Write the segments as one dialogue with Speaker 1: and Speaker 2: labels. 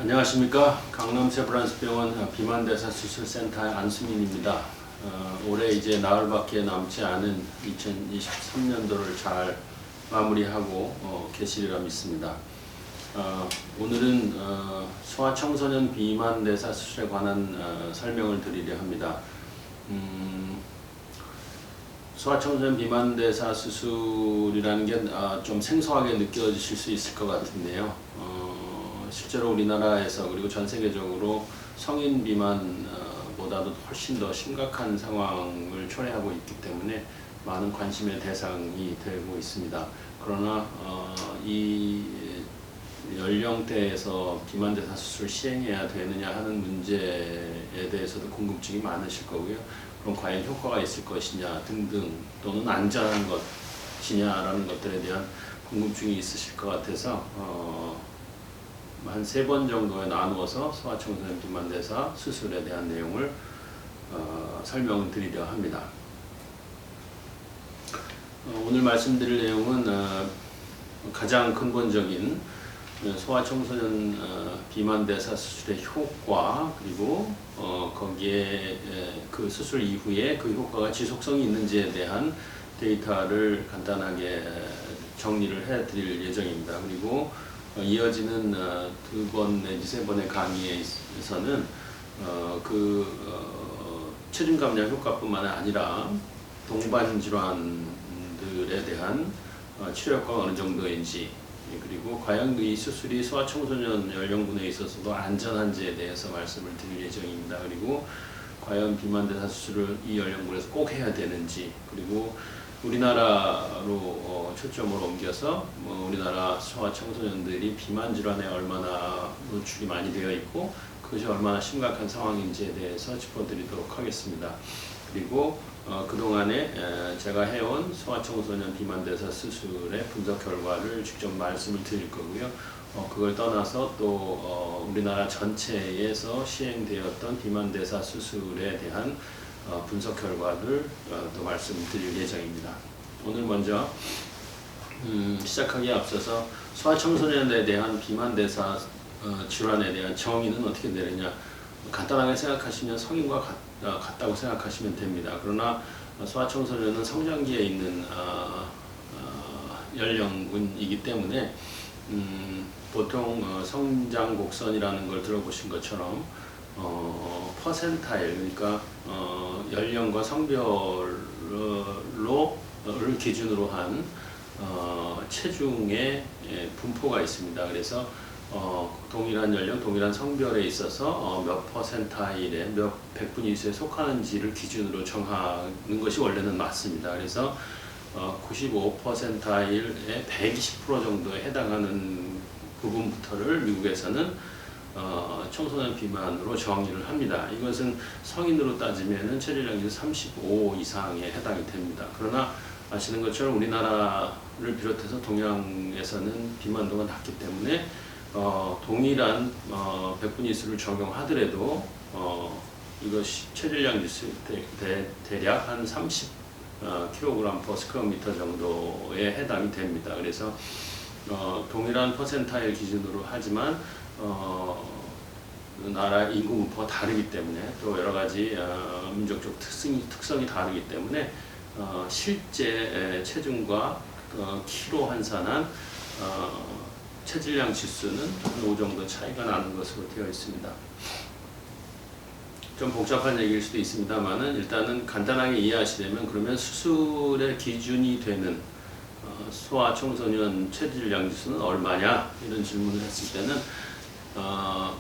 Speaker 1: 안녕하십니까. 강남 세브란스병원 비만대사수술센터의 안수민입니다. 올해 이제 나흘밖에 남지 않은 2023년도를 잘 마무리하고 계시리라 믿습니다. 오늘은 소아청소년 비만대사 수술에 관한 설명을 드리려 합니다. 소아청소년 비만대사 수술이라는 게 좀 생소하게 느껴지실 수 있을 것 같은데요. 실제로 우리나라에서 그리고 전 세계적으로 성인 비만보다도 훨씬 더 심각한 상황을 초래하고 있기 때문에 많은 관심의 대상이 되고 있습니다. 그러나 이 연령대에서 비만대사 수술을 시행해야 되느냐 하는 문제에 대해서도 궁금증이 많으실 거고요. 그럼 과연 효과가 있을 것이냐 등등 또는 안전한 것이냐라는 것들에 대한 궁금증이 있으실 것 같아서 한 3번 정도에 나누어서 소아청소년 비만대사 수술에 대한 내용을 설명을 드리려 합니다. 오늘 말씀드릴 내용은 가장 근본적인 소아청소년 비만대사 수술의 효과, 그리고 거기에 그 수술 이후에 그 효과가 지속성이 있는지에 대한 데이터를 간단하게 정리를 해 드릴 예정입니다. 그리고 이어지는 2번 내지 3번의 강의에서는 체중 감량 효과뿐만 아니라 동반 질환들에 대한 치료 효과가 어느 정도인지, 그리고 과연 이 수술이 소아청소년 연령군에 있어서도 안전한지에 대해서 말씀을 드릴 예정입니다. 그리고 과연 비만대사 수술을 이 연령군에서 꼭 해야 되는지, 그리고 우리나라로 초점을 옮겨서 우리나라 소아청소년들이 비만 질환에 얼마나 노출이 많이 되어 있고 그것이 얼마나 심각한 상황인지에 대해서 짚어드리도록 하겠습니다. 그리고 그동안에 제가 해온 소아청소년 비만대사 수술의 분석 결과를 직접 말씀을 드릴 거고요. 그걸 떠나서 또 우리나라 전체에서 시행되었던 비만대사 수술에 대한 분석 결과를 또 말씀드릴 예정입니다. 오늘 먼저 시작하기에 앞서서 소아청소년에 대한 비만대사 질환에 대한 정의는 어떻게 내리냐, 간단하게 생각하시면 성인과 같다고 생각하시면 됩니다. 그러나 소아청소년은 성장기에 있는 연령군이기 때문에 보통 성장 곡선이라는 걸 들어보신 것처럼 퍼센타일, 그러니까 연령과 성별을 기준으로 한 체중의 분포가 있습니다. 그래서 동일한 연령, 동일한 성별에 있어서 몇 퍼센타일에 몇 백분위 수에 속하는지를 기준으로 정하는 것이 원래는 맞습니다. 그래서 95%의 120% 정도에 해당하는 부분부터를 미국에서는 청소년 비만으로 정의를 합니다. 이것은 성인으로 따지면 체질량이 35 이상에 해당이 됩니다. 그러나 아시는 것처럼 우리나라를 비롯해서 동양에서는 비만도가 낮기 때문에 동일한 백분위 수를 적용하더라도 이것이 체질량 지수 대략 한 30 kg/square meter 정도에 해당이 됩니다. 그래서 동일한 퍼센타일 기준으로 하지만 나라 인구 분포가 다르기 때문에 또 여러 가지 민족적 특성이 다르기 때문에 실제 체중과 키로 환산한 체질량 지수는 한 5 정도 차이가 나는 것으로 되어 있습니다. 좀 복잡한 얘기일 수도 있습니다만은 일단은 간단하게 이해하시려면, 그러면 수술의 기준이 되는 소아청소년 체질량 지수는 얼마냐, 이런 질문을 했을 때는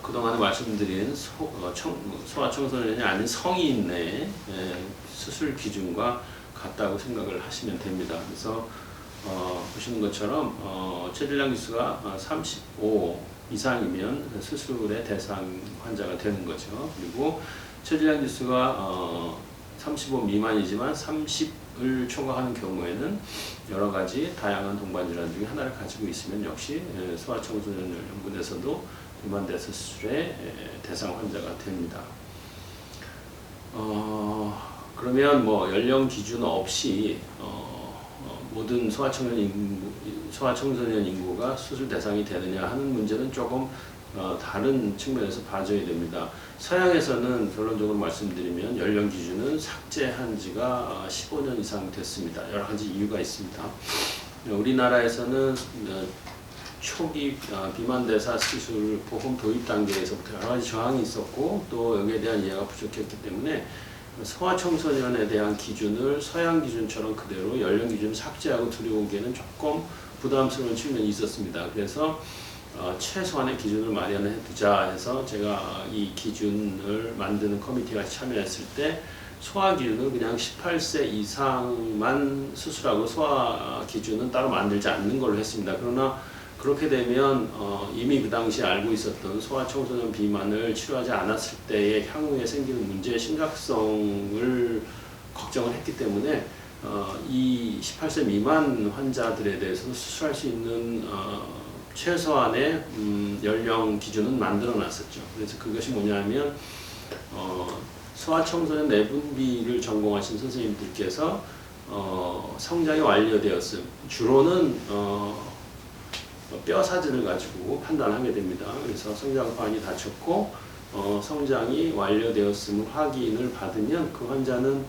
Speaker 1: 그동안에 말씀드린 소아청소년이 아닌 성인의 수술 기준과 같다고 생각을 하시면 됩니다. 그래서 보시는 것처럼 체질량 지수가 35 이상이면 수술의 대상 환자가 되는 거죠. 그리고 체질량 지수가 35 미만이지만 30을 초과하는 경우에는 여러 가지 다양한 동반 질환 중에 하나를 가지고 있으면 역시 소아청소년 연령군에서도 비만대사 수술의 대상 환자가 됩니다. 그러면 연령 기준 없이 모든 소아청소년 인구가 수술 대상이 되느냐 하는 문제는 조금 다른 측면에서 봐줘야 됩니다. 서양에서는 결론적으로 말씀드리면 연령 기준은 삭제한 지가 15년 이상 됐습니다. 여러 가지 이유가 있습니다. 우리나라에서는 초기 비만대사 수술 보험 도입 단계에서부터 여러 가지 저항이 있었고 또 여기에 대한 이해가 부족했기 때문에 소아청소년에 대한 기준을 서양 기준처럼 그대로 연령 기준을 삭제하고 들여오기에는 조금 부담스러운 측면이 있었습니다. 그래서 최소한의 기준을 마련해 두자 해서 제가 이 기준을 만드는 커미티가 참여했을 때 소아 기준을 그냥 18세 이상만 수술하고 소아 기준은 따로 만들지 않는 걸로 했습니다. 그러나 그렇게 되면 이미 그 당시에 알고 있었던 소아청소년 비만을 치료하지 않았을 때의 향후에 생기는 문제의 심각성을 걱정을 했기 때문에 이 18세 미만 환자들에 대해서는 수술할 수 있는 최소한의 연령 기준은 만들어 놨었죠. 그래서 그것이 뭐냐면 소아청소년 내분비를 전공하신 선생님들께서 성장이 완료되었음, 주로는 뼈 사진을 가지고 판단하게 됩니다. 그래서 성장판이 닫혔고 성장이 완료되었음을 확인을 받으면 그 환자는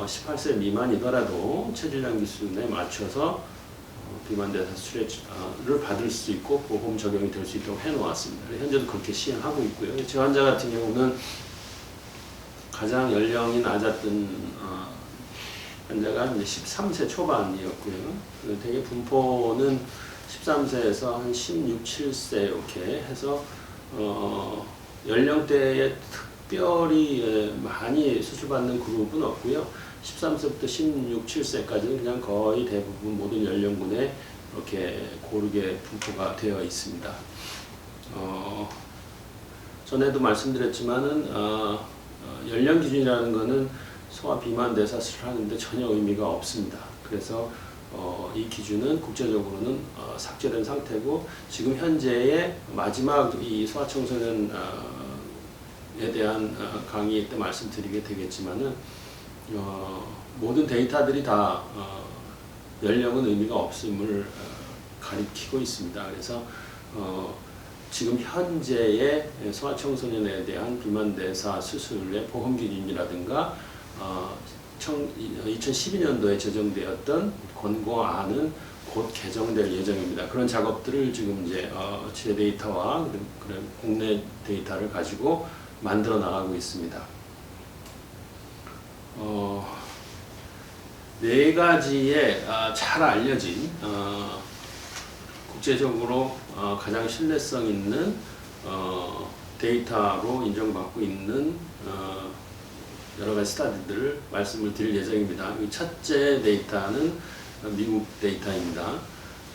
Speaker 1: 18세 미만이더라도 체질량 기준에 맞춰서 비만대사 수술을 받을 수 있고 보험 적용이 될 수 있도록 해놓았습니다. 현재도 그렇게 시행하고 있고요. 제 환자 같은 경우는 가장 연령이 낮았던 환자가 이제 13세 초반이었고요. 되게 분포는 13세에서 한 16, 7세 이렇게 해서 연령대에 특별히 많이 수술받는 그룹은 없고요. 13세부터 16, 7세까지는 그냥 거의 대부분 모든 연령군에 이렇게 고르게 분포가 되어 있습니다. 전에도 말씀드렸지만은 연령 기준이라는 것은 소아 비만 대사 수술을 하는데 전혀 의미가 없습니다. 그래서 이 기준은 국제적으로는 삭제된 상태고 지금 현재의 마지막 이 소아청소년에 대한 강의 때 말씀드리게 되겠지만은 모든 데이터들이 다 연령은 의미가 없음을 가리키고 있습니다. 그래서 지금 현재의 소아청소년에 대한 비만대사 수술의 보험 기준이라든가 2012년도에 제정되었던 권고안은 곧 개정될 예정입니다. 그런 작업들을 지금 이제 제 데이터와 그런 국내 데이터를 가지고 만들어 나가고 있습니다. 네 가지의 잘 알려진 국제적으로 가장 신뢰성 있는 데이터로 인정받고 있는 여러 가지 스타디들을 말씀을 드릴 예정입니다. 첫째 데이터는 미국 데이터입니다.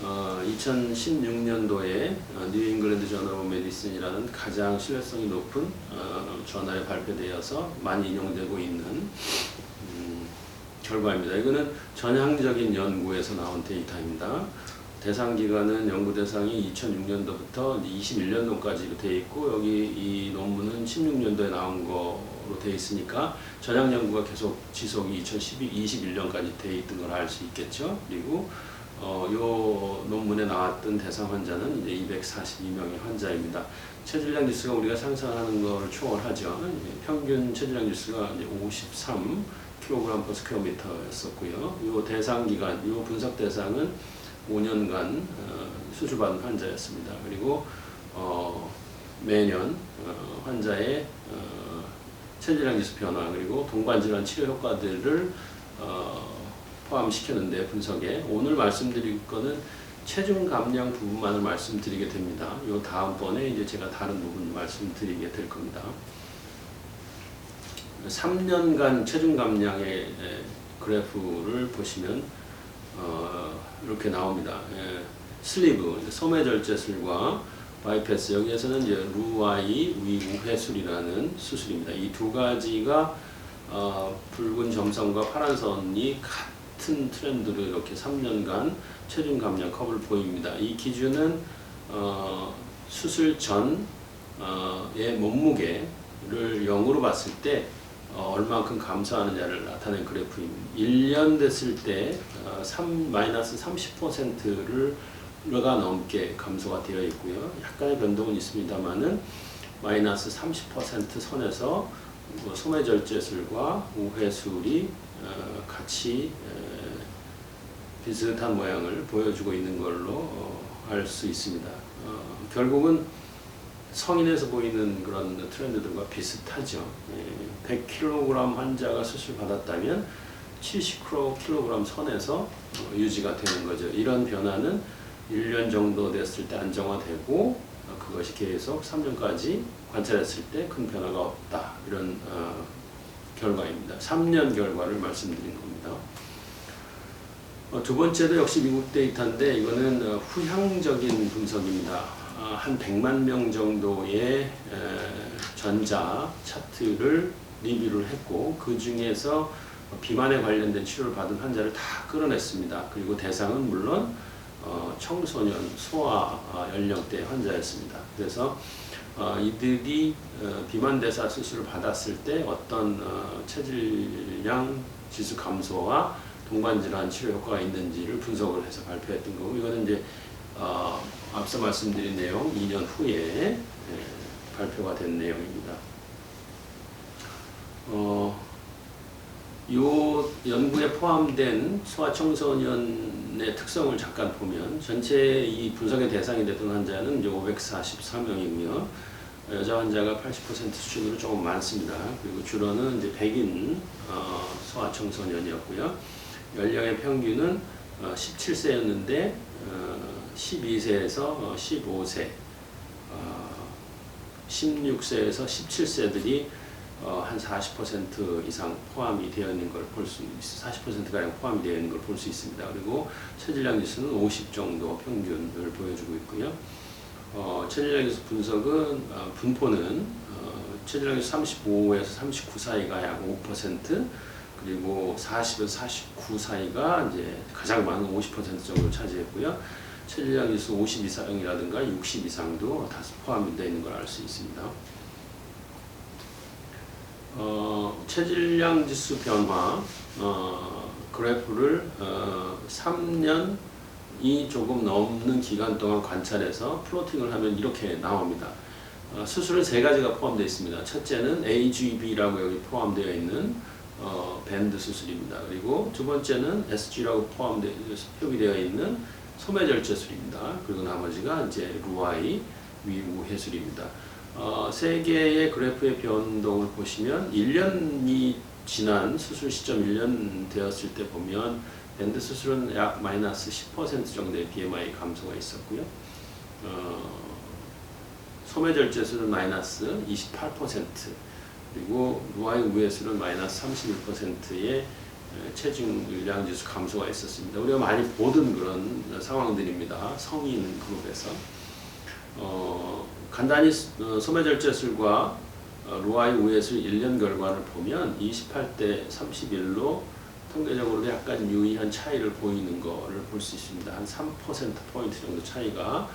Speaker 1: 2016년도에 뉴 잉글랜드 저널 오브 메디슨이라는 가장 신뢰성이 높은 저널에 발표되어서 많이 인용되고 있는 결과입니다. 이거는 전향적인 연구에서 나온 데이터입니다. 대상 기간은 연구 대상이 2006년도부터 21년도까지 되어 있고 여기 이 논문은 16년도에 나온 거로 되어 있으니까 전향 연구가 계속 지속이 2021년까지 되어 있던 걸 알 수 있겠죠. 그리고 요 논문에 나왔던 대상 환자는 이제 242명의 환자입니다. 체질량 지수가 우리가 상상하는 걸 초월하죠. 평균 체질량 지수가 이제 53 kg/square meter였었고요. 요 대상 기간, 요 분석 대상은 5년간 수술받은 환자였습니다. 그리고 매년 환자의 체질량 지수 변화 그리고 동반질환 치료 효과들을 포함시켰는데 분석에 오늘 말씀드릴 거는 체중 감량 부분만을 말씀드리게 됩니다. 요 다음번에 이제 제가 다른 부분 말씀드리게 될 겁니다. 3년간 체중 감량의 그래프를 보시면 이렇게 나옵니다. 슬리브, 소매절제술과 바이패스, 여기에서는 이제 루아이 위우회술이라는 수술입니다. 이 두 가지가 붉은 점선과 파란 선이 같은 트렌드로 이렇게 3년간 체중 감량 커브를 보입니다. 이 기준은 수술 전의 몸무게를 0으로 봤을 때 얼마만큼 감소하느냐를 나타낸 그래프입니다. 1년 됐을 때 마이너스 30%를 넘게 감소가 되어 있고요. 약간의 변동은 있습니다만은 마이너스 30% 선에서 소매절제술과 우회술이 같이 비슷한 모양을 보여주고 있는 걸로 알 수 있습니다. 결국은 성인에서 보이는 그런 트렌드들과 비슷하죠. 100kg 환자가 수술 받았다면 70kg 선에서 유지가 되는 거죠. 이런 변화는 1년 정도 됐을 때 안정화되고 그것이 계속 3년까지 관찰했을 때 큰 변화가 없다. 이런 결과입니다. 3년 결과를 말씀드린 겁니다. 두 번째도 역시 미국 데이터인데 이거는 후향적인 분석입니다. 한 100만 명 정도의 전자 차트를 리뷰를 했고 그 중에서 비만에 관련된 치료를 받은 환자를 다 끌어냈습니다. 그리고 대상은 물론 청소년, 소아 연령대 환자였습니다. 그래서 이들이 비만대사 수술을 받았을 때 어떤 체질량 지수 감소와 동반질환 치료 효과가 있는지를 분석을 해서 발표했던 거고 이거는 이제 앞서 말씀드린 내용 2년 후에 발표가 된 내용입니다. 이 연구에 포함된 소아청소년의 특성을 잠깐 보면 전체 이 분석의 대상이 됐던 환자는 544명이고요. 여자 환자가 80% 수준으로 조금 많습니다. 그리고 주로는 이제 백인 소아청소년이었고요. 연령의 평균은 17세였는데 12세에서 15세, 16세에서 17세들이 한 40% 이상 포함이 되어 있는 걸 볼 수 있습니다. 40%가량 포함이 되어 있는 걸 볼 수 있습니다. 그리고 체질량 지수는 50 정도 평균을 보여주고 있고요. 체질량 지수 분석은 분포는 체질량 지수 35에서 39 사이가 약 5%, 그리고 40에서 49 사이가 이제 가장 많은 50% 정도를 차지했고요. 체질량 지수 50 이상이라든가 60 이상도 다 포함이 되어 있는 걸 알 수 있습니다. 체질량 지수 변화 그래프를 3년이 조금 넘는 기간 동안 관찰해서 플로팅을 하면 이렇게 나옵니다. 수술은 세 가지가 포함되어 있습니다. 첫째는 AGB라고 여기 포함되어 있는 밴드 수술입니다. 그리고 두 번째는 SG라고 표기되어 있는 소매절제술입니다. 그리고 나머지가 이제 루아이 위우회술입니다. 세 개의 그래프의 변동을 보시면 1년이 지난 수술 시점 1년 되었을 때 보면 밴드 수술은 약 마이너스 10% 정도의 BMI 감소가 있었고요. 소매절제술은 마이너스 28%, 그리고 루아이 우회술은 마이너스 31%의 체중량 지수 감소가 있었습니다. 우리가 많이 보던 그런 상황들입니다. 성인 그룹에서. 간단히 소매절제술과 루아이 우회술 1년 결과를 보면 28대 31로 통계적으로 약간 유의한 차이를 보이는 것을 볼 수 있습니다. 한 3%포인트 정도 차이가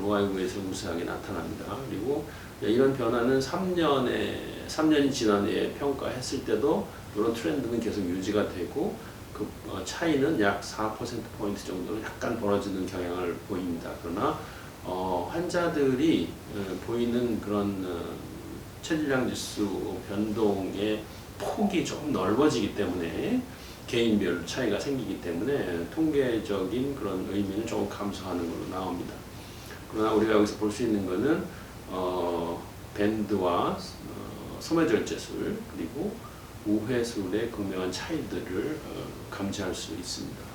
Speaker 1: 루아이 우회술 우수하게 나타납니다. 그리고 이런 변화는 3년이 지난 후에 평가했을 때도 이런 트렌드는 계속 유지가 되고 그 차이는 약 4%포인트 정도로 약간 벌어지는 경향을 보입니다. 그러나 환자들이 보이는 그런 체질량 지수 변동의 폭이 조금 넓어지기 때문에 개인별 차이가 생기기 때문에 통계적인 그런 의미는 조금 감소하는 걸로 나옵니다. 그러나 우리가 여기서 볼 수 있는 것은 밴드와 소매절제술 그리고 우회술의 극명한 차이들을 감지할 수 있습니다.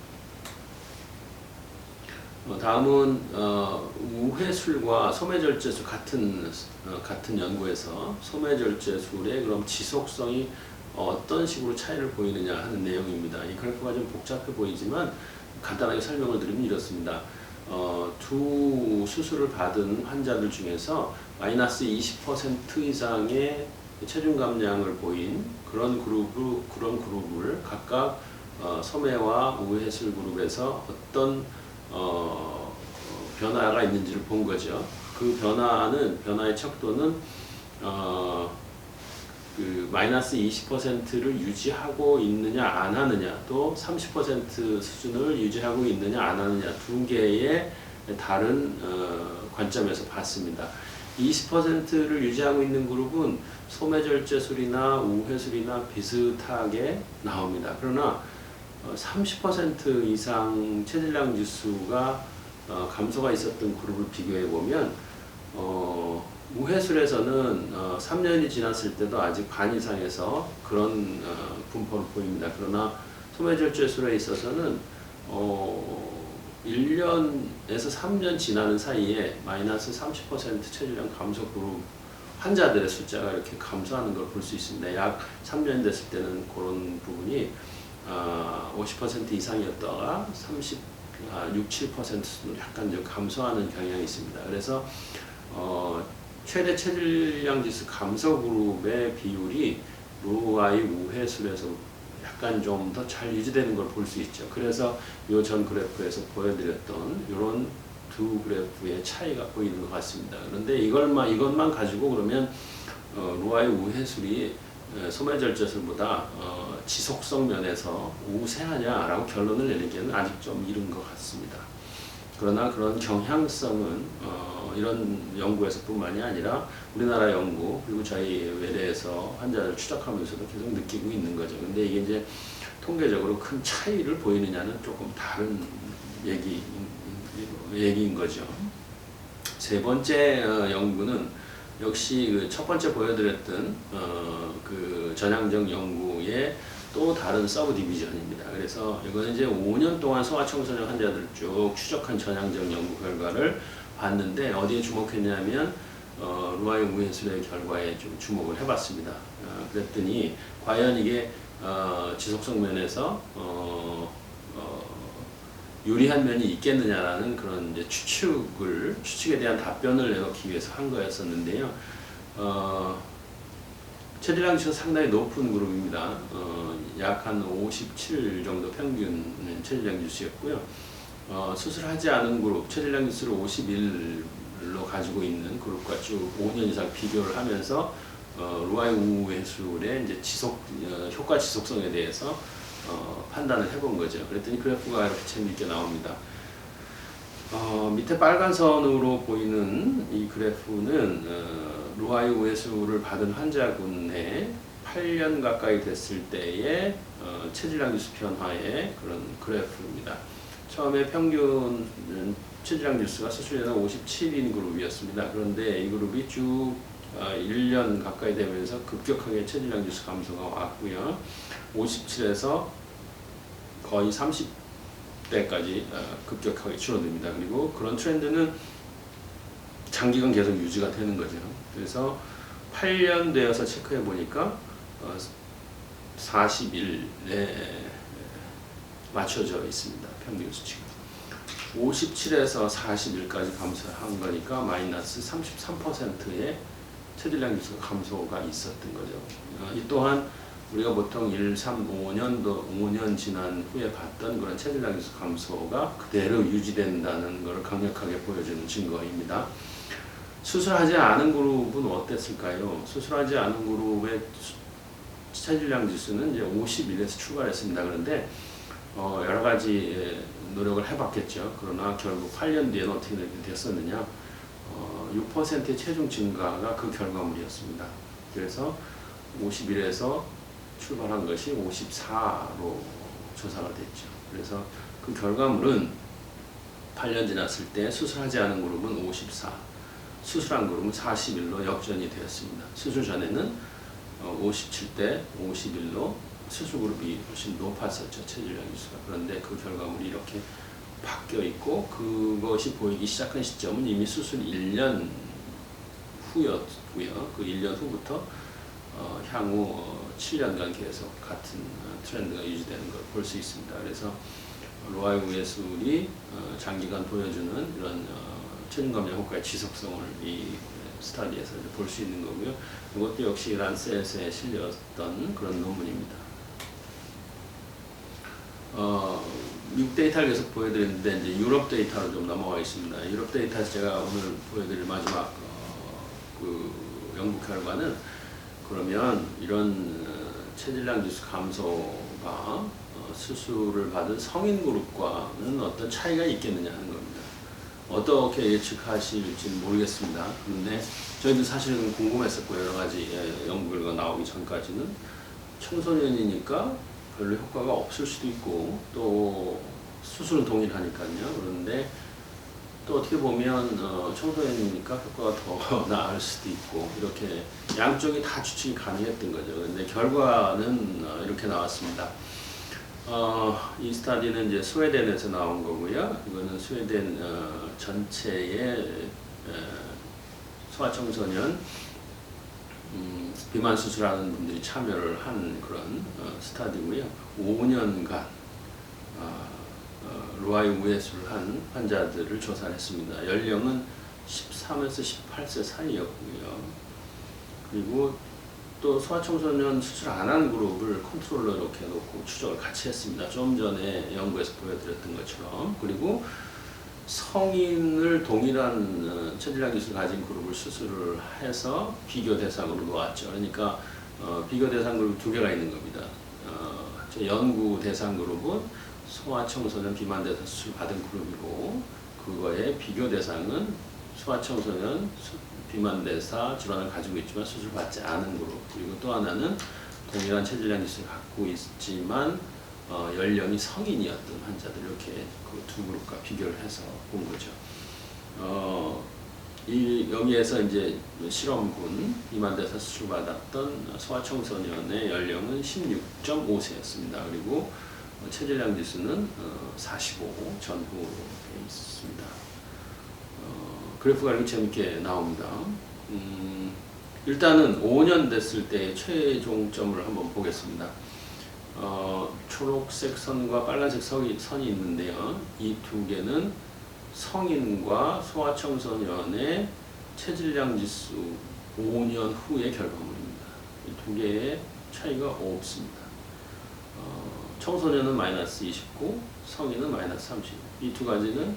Speaker 1: 다음은 우회술과 소매절제술 같은 연구에서 소매절제술의 그럼 지속성이 어떤 식으로 차이를 보이느냐 하는 내용입니다. 이 그래프가 좀 복잡해 보이지만 간단하게 설명을 드리면 이렇습니다. 두 수술을 받은 환자들 중에서 마이너스 20% 이상의 체중 감량을 보인 그런 그룹을 각각 소매와 우회술 그룹에서 어떤 변화가 있는지를 본 거죠. 그 변화의 척도는 그 마이너스 20%를 유지하고 있느냐 안 하느냐 또 30% 수준을 유지하고 있느냐 안 하느냐 두 개의 다른 관점에서 봤습니다. 20%를 유지하고 있는 그룹은 소매절제술이나 우회술이나 비슷하게 나옵니다. 그러나 30% 이상 체질량 지수가 감소가 있었던 그룹을 비교해 보면 우회술에서는 3년이 지났을 때도 아직 반 이상에서 그런 분포를 보입니다. 그러나 소매절제술에 있어서는 1년에서 3년 지나는 사이에 마이너스 30% 체질량 감소 그룹 환자들의 숫자가 이렇게 감소하는 걸 볼 수 있습니다. 약 3년 됐을 때는 그런 부분이 50% 이상이었다가 6, 7%로 약간 좀 감소하는 경향이 있습니다. 그래서 최대 체질량 지수 감소 그룹의 비율이 루아이 우회술에서 약간 좀 더 잘 유지되는 걸 볼 수 있죠. 그래서 이 전 그래프에서 보여드렸던 이런 두 그래프의 차이가 보이는 것 같습니다. 그런데 이것만 가지고 그러면 루아이 우회술이 소매절제술보다 지속성 면에서 우세하냐라고 결론을 내리기에는 아직 좀 이른 것 같습니다. 그러나 그런 경향성은 이런 연구에서 뿐만이 아니라 우리나라 연구 그리고 저희 외래에서 환자를 추적하면서도 계속 느끼고 있는 거죠. 근데 이게 이제 통계적으로 큰 차이를 보이느냐는 조금 다른 얘기인 거죠. 세 번째 연구는 역시 그 첫 번째 보여드렸던 그 전향적 연구의 또 다른 서브 디비전입니다. 그래서 이거는 이제 5년 동안 소아청소년 환자들을 쭉 추적한 전향적 연구 결과를 봤는데 어디에 주목했냐면 루아이 우회술의 결과에 좀 주목을 해봤습니다. 그랬더니 과연 이게 지속성 면에서 유리한 면이 있겠느냐라는 그런 이제 추측에 대한 답변을 내놓기 위해서 한 거였었는데요. 체질량 지수가 상당히 높은 그룹입니다. 약 한 57 정도 평균 체질량 지수였고요. 수술하지 않은 그룹, 체질량 지수를 51로 가지고 있는 그룹과 쭉 5년 이상 비교를 하면서 루아이 우회술의 이제 효과 지속성에 대해서 판단을 해본 거죠. 그랬더니 그래프가 이렇게 재미있게 나옵니다. 밑에 빨간 선으로 보이는 이 그래프는 루아이 우회술을 받은 환자군의 8년 가까이 됐을 때의 체질량 지수 변화의 그런 그래프입니다. 처음에 평균 체질량 지수가 수술 연한 57인 그룹이었습니다. 그런데 이 그룹이 쭉 1년 가까이 되면서 급격하게 체질량 지수 감소가 왔고요. 57에서 거의 30대까지 급격하게 줄어듭니다. 그리고 그런 트렌드는 장기간 계속 유지가 되는 거죠. 그래서 8년 되어서 체크해 보니까 41에 맞춰져 있습니다. 평균 수치가. 57에서 41까지 감소한 거니까 마이너스 33%의 체질량 지수가 감소가 있었던 거죠. 이 또한 우리가 보통 1, 3, 5년 지난 후에 봤던 그런 체질량 지수 감소가 그대로 유지된다는 것을 강력하게 보여주는 증거입니다. 수술하지 않은 그룹은 어땠을까요? 수술하지 않은 그룹의 체질량 지수는 이제 51에서 출발했습니다. 그런데 여러 가지 노력을 해봤겠죠. 그러나 결국 8년 뒤에는 어떻게 됐었느냐? 6%의 체중 증가가 그 결과물이었습니다. 그래서 51에서 출발한 것이 54로 조사가 됐죠. 그래서 그 결과물은 8년 지났을 때 수술하지 않은 그룹은 54, 수술한 그룹은 41로 역전이 되었습니다. 수술 전에는 57대 51로 수술 그룹이 훨씬 높았었죠. 체질량 지수가. 그런데 그 결과물이 이렇게 바뀌어 있고 그것이 보이기 시작한 시점은 이미 수술 1년 후였고요. 그 1년 후부터 향후 7년간 계속 같은 트렌드가 유지되는 걸 볼 수 있습니다. 그래서 루아이 우회술이 장기간 보여주는 이런 체중 감량 효과의 지속성을 이 스터디에서 볼 수 있는 거고요. 이것도 역시 란셋에 실렸던 그런 논문입니다. 미국 데이터를 계속 보여드렸는데 이제 유럽 데이터로 좀 넘어가 있습니다. 유럽 데이터에서 제가 오늘 보여드릴 마지막 그 연구 결과는 그러면 이런 체질량 지수 감소가 수술을 받은 성인 그룹과는 어떤 차이가 있겠느냐 하는 겁니다. 어떻게 예측하실지 모르겠습니다. 그런데 저희도 사실은 궁금했었고 여러 가지 연구 결과 나오기 전까지는 청소년이니까 별로 효과가 없을 수도 있고 또 수술은 동일하니까요. 그런데 또 어떻게 보면 청소년이니까 효과가 더 나을 수도 있고 이렇게 양쪽이 다 추측이 가능했던 거죠. 근데 결과는 이렇게 나왔습니다. 이 스타디는 이제 스웨덴에서 나온 거고요. 이거는 스웨덴 전체의 소아청소년 비만 수술하는 분들이 참여를 한 그런 스타디고요. 5년간 로아의 우회수를 한 환자들을 조사했습니다. 연령은 13에서 18세 사이였고요. 그리고 또 소아청소년 수술 안 한 그룹을 컨트롤러 이렇게 놓고 추적을 같이 했습니다. 좀 전에 연구에서 보여드렸던 것처럼. 그리고 성인을 동일한 체질량 기술을 가진 그룹을 수술을 해서 비교 대상으로 놓았죠. 그러니까 비교 대상 그룹 두 개가 있는 겁니다. 연구 대상 그룹은 소아청소년 비만대사 수술 받은 그룹이고 그거의 비교 대상은 소아청소년 비만대사 질환을 가지고 있지만 수술받지 않은 그룹. 그리고 또 하나는 동일한 체질량 기술을 갖고 있지만 연령이 성인이었던 환자들 이렇게 그 두 그룹과 비교를 해서 본 거죠. 여기에서 이제 실험군 비만대사 수술 받았던 소아청소년의 연령은 16.5세였습니다. 그리고 체질량 지수는 45 전후로 되어 있습니다. 그래프가 이렇게 재밌게 나옵니다. 일단은 5년 됐을 때 최종점을 한번 보겠습니다. 초록색 선과 빨간색 선이 있는데요. 이 두 개는 성인과 소아청소년의 체질량 지수 5년 후의 결과물입니다. 이 두 개의 차이가 없습니다. 청소년은 마이너스 29, 성인은 마이너스 30. 이 두 가지는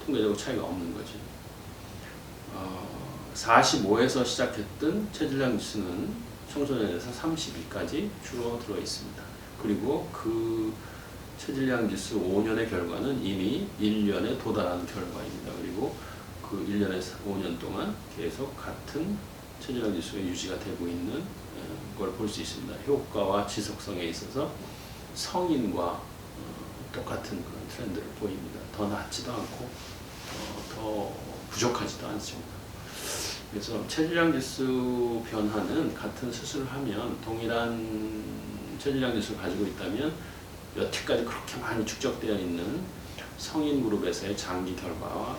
Speaker 1: 통계적으로 차이가 없는 거죠. 45에서 시작했던 체질량 지수는 청소년에서 32까지 줄어들어 있습니다. 그리고 그 체질량 지수 5년의 결과는 이미 1년에 도달한 결과입니다. 그리고 그 1년에서 5년 동안 계속 같은 체질량 지수가 유지가 되고 있는 걸 볼 수 있습니다. 효과와 지속성에 있어서 성인과 똑같은 그런 트렌드를 보입니다. 더 낫지도 않고 더 부족하지도 않습니다. 그래서 체질량 지수 변화는 같은 수술을 하면 동일한 체질량 지수를 가지고 있다면 여태까지 그렇게 많이 축적되어 있는 성인 그룹에서의 장기 결과와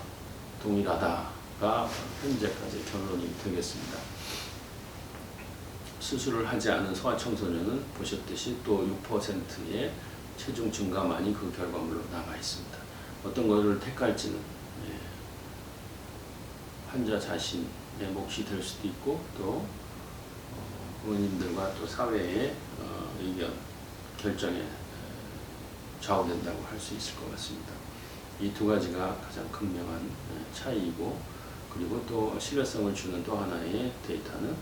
Speaker 1: 동일하다가 현재까지 결론이 되겠습니다. 수술을 하지 않은 소아청소년은 보셨듯이 또 6%의 체중 증가만이 그 결과물로 남아 있습니다. 어떤 것을 택할지는 환자 자신의 몫이 될 수도 있고 또 부모님들과 또 사회의 의견, 결정에 좌우된다고 할 수 있을 것 같습니다. 이 두 가지가 가장 극명한 차이이고 그리고 또 신뢰성을 주는 또 하나의 데이터는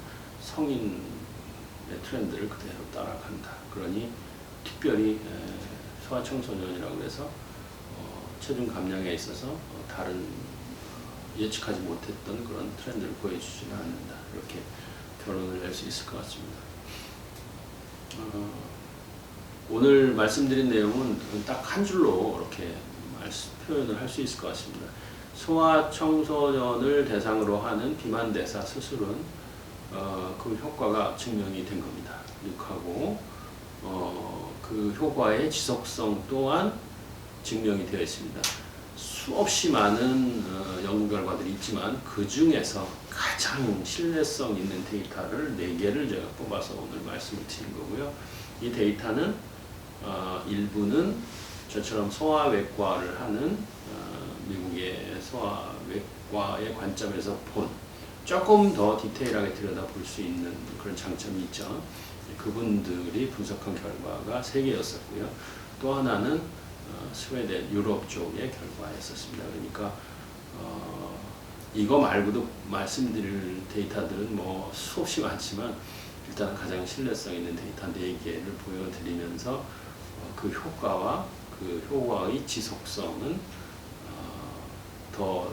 Speaker 1: 성인의 트렌드를 그대로 따라간다. 그러니 특별히 소아청소년이라고 해서 체중 감량에 있어서 다른 예측하지 못했던 그런 트렌드를 보여주지는 않는다. 이렇게 결론을 낼 수 있을 것 같습니다. 오늘 말씀드린 내용은 딱 한 줄로 이렇게 표현을 할 수 있을 것 같습니다. 소아청소년을 대상으로 하는 비만대사 수술은 그 효과가 증명이 된 겁니다. 하고 그 효과의 지속성 또한 증명이 되어 있습니다. 수없이 많은 연구 결과들이 있지만 그 중에서 가장 신뢰성 있는 데이터를 4개를 제가 뽑아서 오늘 말씀을 드린 거고요. 이 데이터는 일부는 저처럼 소아외과를 하는 미국의 소아외과의 관점에서 본 조금 더 디테일하게 들여다볼 수 있는 그런 장점이 있죠. 그분들이 분석한 결과가 3개였었고요. 또 하나는 스웨덴, 유럽 쪽의 결과였었습니다. 그러니까 이거 말고도 말씀드릴 데이터들은 뭐 수없이 많지만 일단 가장 신뢰성 있는 데이터 4개를 보여드리면서 그 효과와 그 효과의 지속성은 더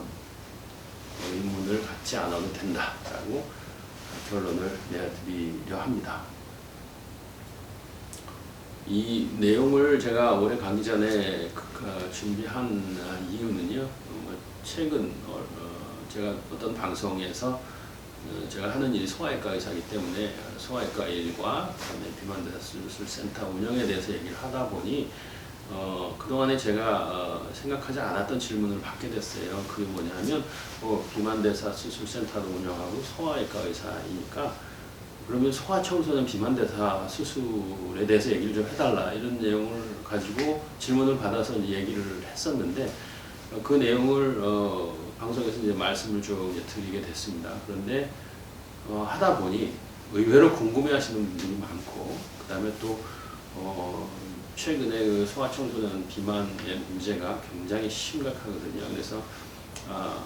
Speaker 1: 의문을 갖지 않아도 된다라고 결론을 내드리려 합니다. 이 내용을 제가 올해 가기 전에 준비한 이유는요, 최근 제가 어떤 방송에서 제가 하는 일이 소아외과 의사이기 때문에 소아외과 일과 그다음에 비만대사 수술센터 운영에 대해서 얘기를 하다 보니 그동안에 제가 생각하지 않았던 질문을 받게 됐어요. 그게 뭐냐면 비만대사 수술센터도 운영하고 소아외과 의사이니까 그러면 소아청소년 비만대사 수술에 대해서 얘기를 좀 해달라, 이런 내용을 가지고 질문을 받아서 이제 얘기를 했었는데 그 내용을 방송에서 이제 말씀을 좀 드리게 됐습니다. 그런데 하다 보니 의외로 궁금해하시는 분들이 많고, 그 다음에 또 최근에 그 소아청소년 비만의 문제가 굉장히 심각하거든요. 그래서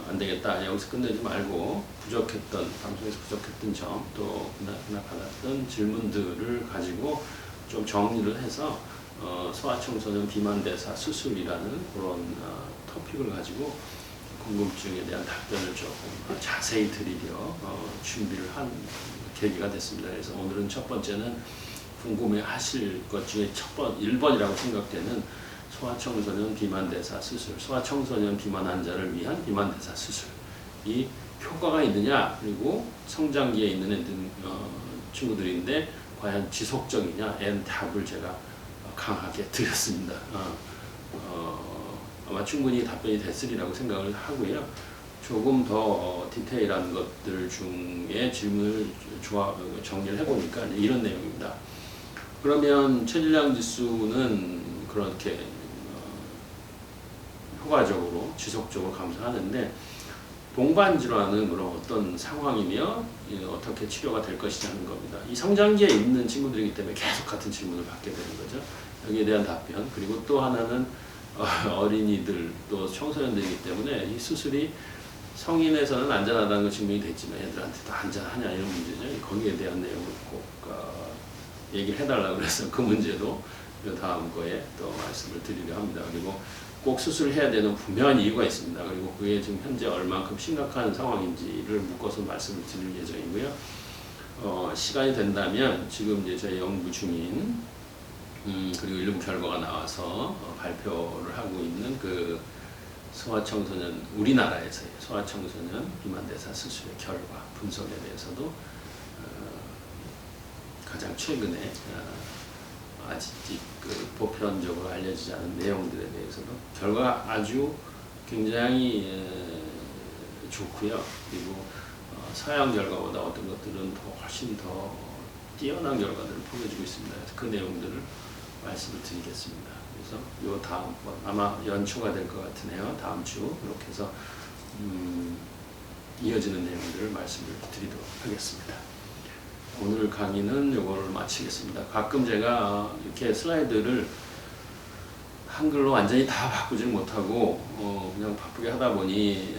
Speaker 1: 안 되겠다, 여기서 끝내지 말고 방송에서 부족했던 점, 또 그날 받았던 질문들을 가지고 좀 정리를 해서 소아청소년 비만대사 수술이라는 그런 토픽을 가지고 궁금증에 대한 답변을 조금 자세히 드리려 준비를 한 계기가 됐습니다. 그래서 오늘은 첫 번째는 궁금해 하실 것 중에 1번이라고 생각되는 소아청소년 비만대사 수술, 소아청소년 비만 환자를 위한 비만대사 수술이 효과가 있느냐, 그리고 성장기에 있는 친구들인데 과연 지속적이냐에 답을 제가 강하게 드렸습니다. 아마 충분히 답변이 됐으리라고 생각을 하고요. 조금 더 디테일한 것들 중에 질문을 정리를 해보니까 이런 내용입니다. 그러면 체질량 지수는 그렇게 효과적으로 지속적으로 감소하는데 동반 질환은 그럼 어떤 상황이며 어떻게 치료가 될 것이냐는 겁니다. 이 성장기에 있는 친구들이기 때문에 계속 같은 질문을 받게 되는 거죠. 여기에 대한 답변, 그리고 또 하나는 어린이들 또 청소년들이기 때문에 이 수술이 성인에서는 안전하다는 걸 증명이 됐지만 애들한테도 안전하냐, 이런 문제죠. 거기에 대한 내용을 꼭 얘기를 해달라고 그래서 그 문제도 다음 거에 또 말씀을 드리려 합니다. 그리고 꼭 수술을 해야 되는 분명한 이유가 있습니다. 그리고 그게 지금 현재 얼만큼 심각한 상황인지를 묶어서 말씀을 드릴 예정이고요. 시간이 된다면 지금 이제 저희 연구 중인 그리고 일부 결과가 나와서 발표를 하고 있는 그 소아청소년, 우리나라에서의 소아청소년 비만대사 수술의 결과 분석에 대해서도 가장 최근에 아직 보편적으로 알려지지 않은 내용들에 대해서도 결과가 아주 굉장히 좋고요. 그리고 서양 결과보다 어떤 것들은 훨씬 더 뛰어난 결과들을 보여주고 있습니다. 그래서 그 내용들을 말씀을 드리겠습니다. 그래서 요 다음번 아마 연초가 될 것 같으네요. 다음 주 이렇게 해서 이어지는 내용들을 말씀을 드리도록 하겠습니다. 오늘 강의는 요거를 마치겠습니다. 가끔 제가 이렇게 슬라이드를 한글로 완전히 다 바꾸질 못하고 그냥 바쁘게 하다 보니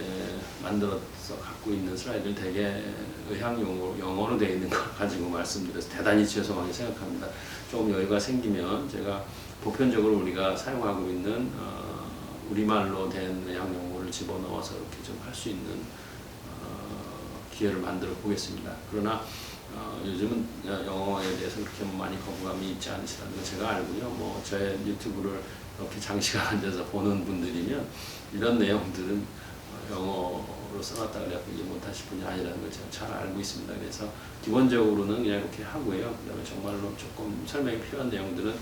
Speaker 1: 만들어서 갖고 있는 슬라이드를 되게 의학용어로 영어로 되어 있는 걸 가지고 말씀드려서 대단히 죄송하게 생각합니다. 조금 여유가 생기면 제가 보편적으로 우리가 사용하고 있는 우리말로 된 의학용어를 집어넣어서 이렇게 좀 할 수 있는 기회를 만들어 보겠습니다. 그러나 요즘은 영어에 대해서 그렇게 많이 거부감이 있지 않으시다는 걸 제가 알고요. 뭐 저의 유튜브를 이렇게 장시간 앉아서 보는 분들이면 이런 내용들은 영어로 써놨다 그래서 이해 못하실 분이 아니라는 걸 제가 잘 알고 있습니다. 그래서 기본적으로는 그냥 이렇게 하고요. 그 다음에 정말로 조금 설명이 필요한 내용들은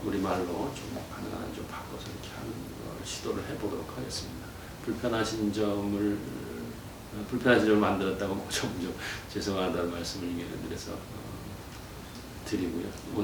Speaker 1: 우리말로 좀 가능한 한 좀 바꿔서 이렇게 하는 걸 시도를 해보도록 하겠습니다. 불편하신 점을 만들었다고 좀 죄송하다는 말씀을 드려서 드리고요.